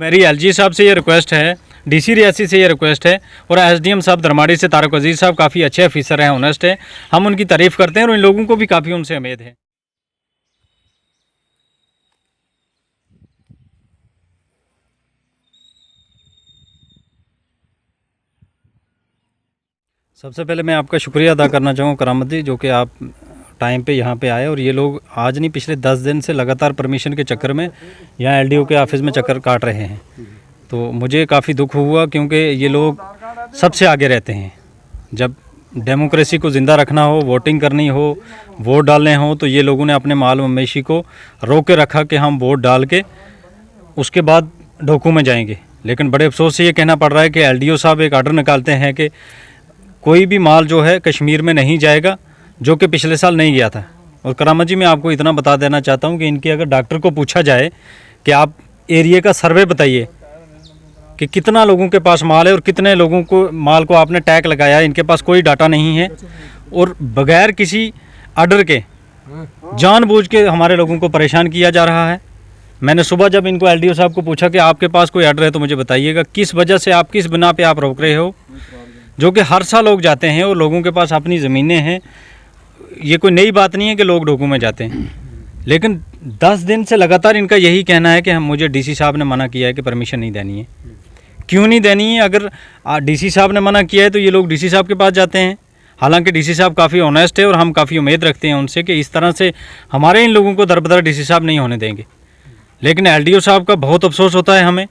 मेरी एलजी साहब से ये रिक्वेस्ट है, डीसी रियासी से ये रिक्वेस्ट है और एसडीएम साहब धर्माड़ी से तारक वजीर साहब काफ़ी अच्छे ऑफिसर हैं, ऑनेस्ट है, हम उनकी तारीफ़ करते हैं और इन लोगों को भी काफ़ी उनसे उम्मीद है। सबसे पहले मैं आपका शुक्रिया अदा करना चाहूँगा करामत जी, जो कि आप टाइम पे यहाँ पे आए और ये लोग आज नहीं पिछले 10 दिन से लगातार परमिशन के चक्कर में यहाँ एलडीओ के ऑफिस में चक्कर काट रहे हैं। तो मुझे काफ़ी दुख हुआ क्योंकि ये लोग सबसे आगे रहते हैं। जब डेमोक्रेसी को ज़िंदा रखना हो, वोटिंग करनी हो, वोट डालने हो, तो ये लोगों ने अपने माल मवेशी को रोक के रखा कि हम वोट डाल के उसके बाद ढोकू में जाएंगे। लेकिन बड़े अफसोस से ये कहना पड़ रहा है कि एलडीओ साहब एक आर्डर निकालते हैं कि कोई भी माल जो है कश्मीर में नहीं जाएगा, जो कि पिछले साल नहीं गया था। और करामत जी, मैं आपको इतना बता देना चाहता हूँ कि इनके अगर डॉक्टर को पूछा जाए कि आप एरिया का सर्वे बताइए कि कितना लोगों के पास माल है और कितने लोगों को माल को आपने टैग लगाया है, इनके पास कोई डाटा नहीं है और बगैर किसी आर्डर के जानबूझ के हमारे लोगों को परेशान किया जा रहा है। मैंने सुबह जब इनको एलडीओ साहब को पूछा कि आपके पास कोई आर्डर है तो मुझे बताइएगा, किस वजह से आप किस बिना पे आप रोक रहे हो, जो कि हर साल लोग जाते हैं और लोगों के पास अपनी ज़मीनें हैं। ये कोई नई बात नहीं है कि लोग ढोकू में जाते हैं, लेकिन 10 दिन से लगातार इनका यही कहना है कि हम मुझे डीसी साहब ने मना किया है कि परमिशन नहीं देनी है। क्यों नहीं देनी है? अगर डीसी साहब ने मना किया है तो ये लोग डीसी साहब के पास जाते हैं। हालांकि डीसी साहब काफ़ी ऑनेस्ट है और हम काफ़ी उम्मीद रखते हैं उनसे कि इस तरह से हमारे इन लोगों को दरबदर डीसी साहब नहीं होने देंगे। लेकिन एलडीओ साहब का बहुत अफसोस होता है हमें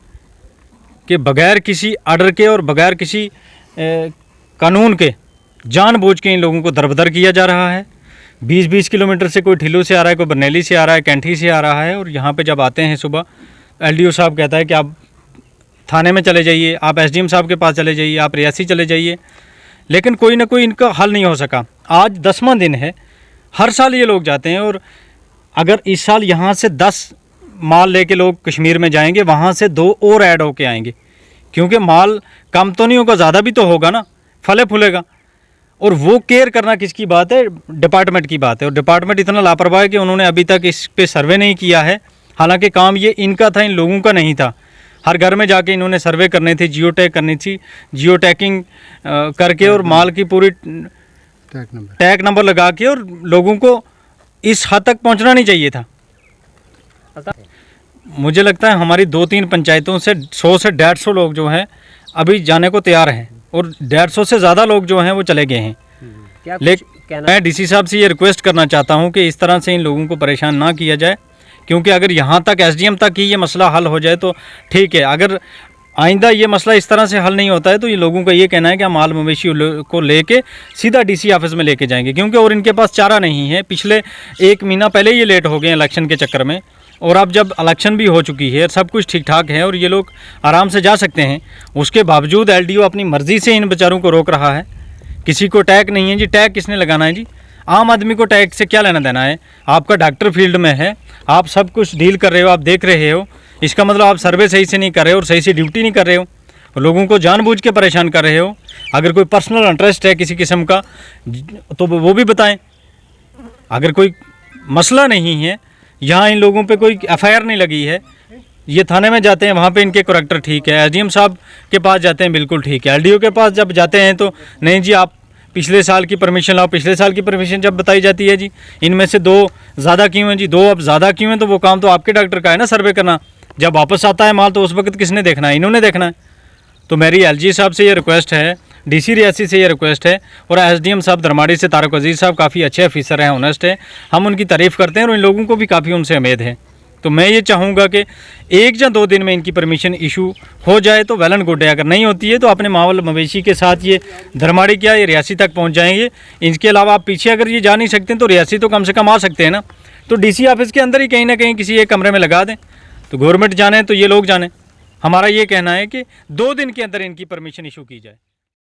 कि बगैर किसी आर्डर के और बगैर किसी कानून के जानबूझ के इन लोगों को दरबदर किया जा रहा है। 20-20 किलोमीटर से कोई ठिल्लू से आ रहा है, कोई बरनेली से आ रहा है, कैंठी से आ रहा है और यहाँ पे जब आते हैं सुबह, एलडीओ साहब कहता है कि आप थाने में चले जाइए, आप एसडीएम साहब के पास चले जाइए, आप रियासी चले जाइए, लेकिन कोई ना कोई इनका हल नहीं हो सका। आज 10वां दिन है, हर साल ये लोग जाते हैं और अगर इस साल यहाँ से 10 माल लेके लोग कश्मीर में जाएंगे, वहाँ से 2 और ऐड होके आएंगे, क्योंकि माल कम तो नहीं होगा, ज़्यादा भी तो होगा ना, फले फूलेगा। और वो केयर करना किसकी बात है? डिपार्टमेंट की बात है। और डिपार्टमेंट इतना लापरवाह है कि उन्होंने अभी तक इस पे सर्वे नहीं किया है। हालांकि काम ये इनका था, इन लोगों का नहीं था। हर घर में जाके इन्होंने सर्वे करने थे, जियो टैग करनी थी, जियो टैगिंग करके और माल की पूरी टैग नंबर लगा के, और लोगों को इस हद तक पहुंचना नहीं चाहिए था। मुझे लगता है हमारी 2-3 पंचायतों से 100 से 150 लोग जो हैं अभी जाने को तैयार हैं और 150 से ज़्यादा लोग जो हैं वो चले गए हैं। लेकिन मैं डीसी साहब से ये रिक्वेस्ट करना चाहता हूँ कि इस तरह से इन लोगों को परेशान ना किया जाए, क्योंकि अगर यहाँ तक एसडीएम तक ही ये मसला हल हो जाए तो ठीक है। अगर आइंदा ये मसला इस तरह से हल नहीं होता है तो ये लोगों का ये कहना है कि हम माल मवेशी को लेके सीधा डीसी ऑफिस में लेके जाएंगे, क्योंकि और इनके पास चारा नहीं है। पिछले 1 महीना पहले ये लेट हो गए इलेक्शन के चक्कर में, और अब जब इलेक्शन भी हो चुकी है, सब कुछ ठीक ठाक है और ये लोग आराम से जा सकते हैं, उसके बावजूद एलडीओ अपनी मर्ज़ी से इन बेचारों को रोक रहा है। किसी को टैग नहीं है जी, टैग किसने लगाना है जी? आम आदमी को टैग से क्या लेना देना है? आपका डॉक्टर फील्ड में है, आप सब कुछ डील कर रहे हो, आप देख रहे हो, इसका मतलब आप सर्वे सही से नहीं कर रहे हो और सही से ड्यूटी नहीं कर रहे हो, लोगों को जानबूझ के परेशान कर रहे हो। अगर कोई पर्सनल इंटरेस्ट है किसी किस्म का तो वो भी बताएं। अगर कोई मसला नहीं है, यहाँ इन लोगों पे कोई एफआईआर नहीं लगी है, ये थाने में जाते हैं, वहाँ पे इनके करैक्टर ठीक है, एसडीएम साहब के पास जाते हैं बिल्कुल ठीक है, एलडीओ के पास जब जाते हैं तो नहीं जी आप पिछले साल की परमिशन लाओ, पिछले साल की परमिशन जब बताई जाती है जी इनमें से 2 ज़्यादा क्यों हैं जी, 2 अब ज़्यादा क्यों हैं, तो वो काम तो आपके डॉक्टर का है ना सर्वे करना। जब वापस आता है माल तो उस वक्त किसने देखना है? इन्होंने देखना है। तो मेरी एलजी साहब से ये रिक्वेस्ट है, डीसी रियासी से ये रिक्वेस्ट है और एसडीएम साहब धर्माड़ी से तारक वजीर साहब काफ़ी अच्छे ऑफिसर हैं, ऑनेस्ट है, हम उनकी तारीफ़ करते हैं और इन लोगों को भी काफ़ी उनसे उम्मीद है। तो मैं ये चाहूँगा कि 1 या 2 दिन में इनकी परमिशन इशू हो जाए तो वेल एंड गुड है। अगर नहीं होती है तो अपने मावल मवेशी के साथ ये धर्माड़ी क्या ये रियासी तक पहुँच जाएंगे। इसके अलावा आप पीछे अगर ये जा नहीं सकते तो रियासी तो कम से कम आ सकते हैं ना। तो डीसी ऑफिस के अंदर ही कहीं ना कहीं किसी एक कमरे में लगा दें, तो गवर्नमेंट जाने तो ये लोग जाने। हमारा ये कहना है कि 2 दिन के अंदर इनकी परमिशन इशू की जाए।